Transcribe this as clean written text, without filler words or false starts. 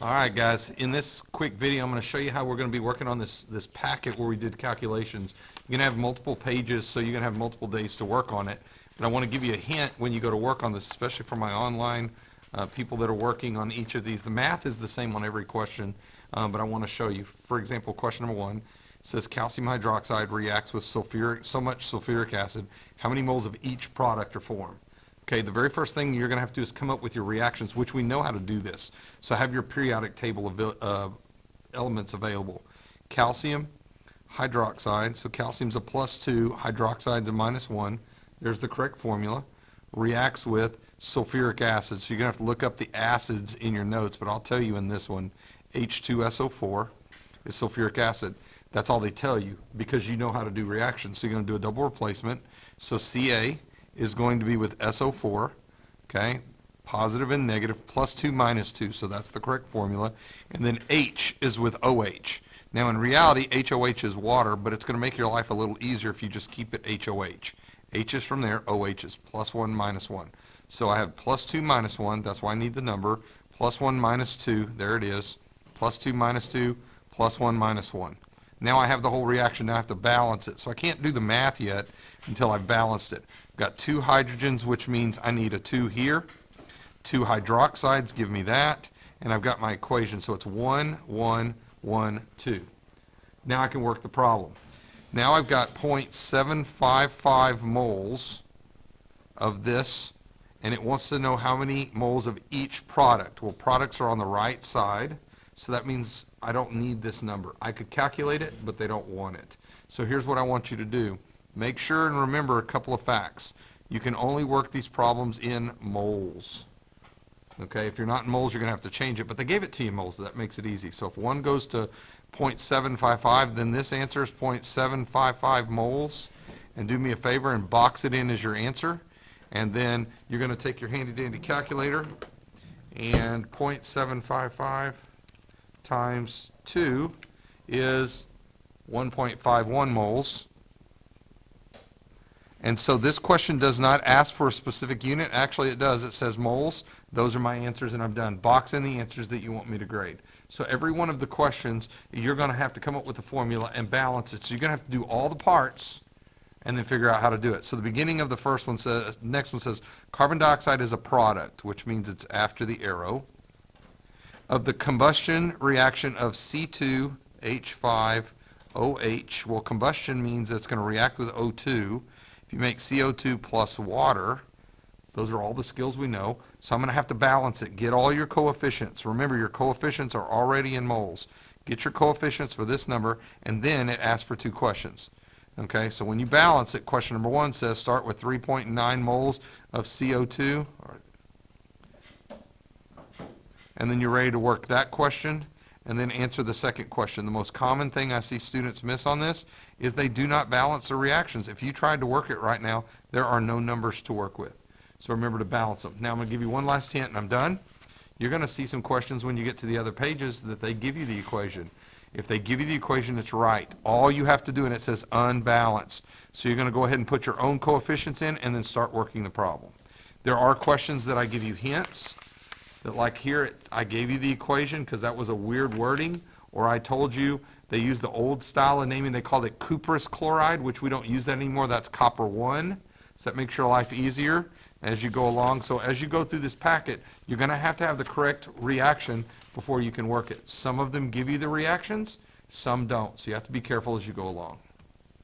All right, guys, in this quick video, I'm going to show you how we're going to be working on this packet where we did calculations. You're going to have multiple pages, so you're going to have multiple days to work on it. But I want to give you a hint when you go to work on this, especially for my online people that are working on each of these. The math is the same on every question, but I want to show you. For example, question number 1 says calcium hydroxide reacts with so much sulfuric acid. How many moles of each product are formed? Okay, the very first thing you're going to have to do is come up with your reactions, which we know how to do this. So have your periodic table of elements available. Calcium hydroxide, so calcium's a +2, hydroxide's a -1. There's the correct formula. Reacts with sulfuric acid. So you're going to have to look up the acids in your notes, but I'll tell you in this one, H2SO4 is sulfuric acid. That's all they tell you because you know how to do reactions. So you're going to do a double replacement. So Ca is going to be with SO4, okay, positive and negative, +2, -2, so that's the correct formula. And then H is with OH. Now in reality, HOH is water, but it's going to make your life a little easier if you just keep it HOH. H is from there, OH is +1, -1. So I have +2, -1, that's why I need the number, +1, -2, there it is, +2, -2, +1, -1. Now I have the whole reaction, now I have to balance it. So I can't do the math yet until I've balanced it. I've got 2 hydrogens, which means I need a 2 here. 2 hydroxides give me that. And I've got my equation, so it's 1, 1, 1, 2. Now I can work the problem. Now I've got 0.755 moles of this, and it wants to know how many moles of each product. Well, products are on the right side. So that means I don't need this number. I could calculate it, but they don't want it. So here's what I want you to do. Make sure and remember a couple of facts. You can only work these problems in moles. Okay, if you're not in moles, you're going to have to change it, but they gave it to you in moles, so that makes it easy. So if one goes to 0.755, then this answer is 0.755 moles. And do me a favor and box it in as your answer. And then you're going to take your handy-dandy calculator and 0.755 times 2 is 1.51 moles. And so this question does not ask for a specific unit. Actually, it does. It says moles. Those are my answers, and I'm done. Box in the answers that you want me to grade. So every one of the questions, you're going to have to come up with a formula and balance it. So you're going to have to do all the parts and then figure out how to do it. So the beginning of the first one says, next one says, carbon dioxide is a product, which means it's after the arrow, of the combustion reaction of C2H5OH. Well, combustion means it's going to react with O2. If you make CO2 plus water, those are all the skills we know. So I'm going to have to balance it. Get all your coefficients. Remember, your coefficients are already in moles. Get your coefficients for this number, and then it asks for 2 questions. Okay, so when you balance it, question number 1 says start with 3.9 moles of CO2. And then you're ready to work that question and then answer the second question. The most common thing I see students miss on this is they do not balance the reactions. If you tried to work it right now, there are no numbers to work with. So remember to balance them. Now I'm going to give you one last hint and I'm done. You're going to see some questions when you get to the other pages that they give you the equation. If they give you the equation, it's right. All you have to do, and it says unbalanced. So you're going to go ahead and put your own coefficients in and then start working the problem. There are questions that I give you hints. That like here, I gave you the equation because that was a weird wording, or I told you they used the old style of naming. They called it cuprous chloride, which we don't use that anymore. That's copper 1. So that makes your life easier as you go along. So as you go through this packet, you're going to have the correct reaction before you can work it. Some of them give you the reactions, some don't. So you have to be careful as you go along.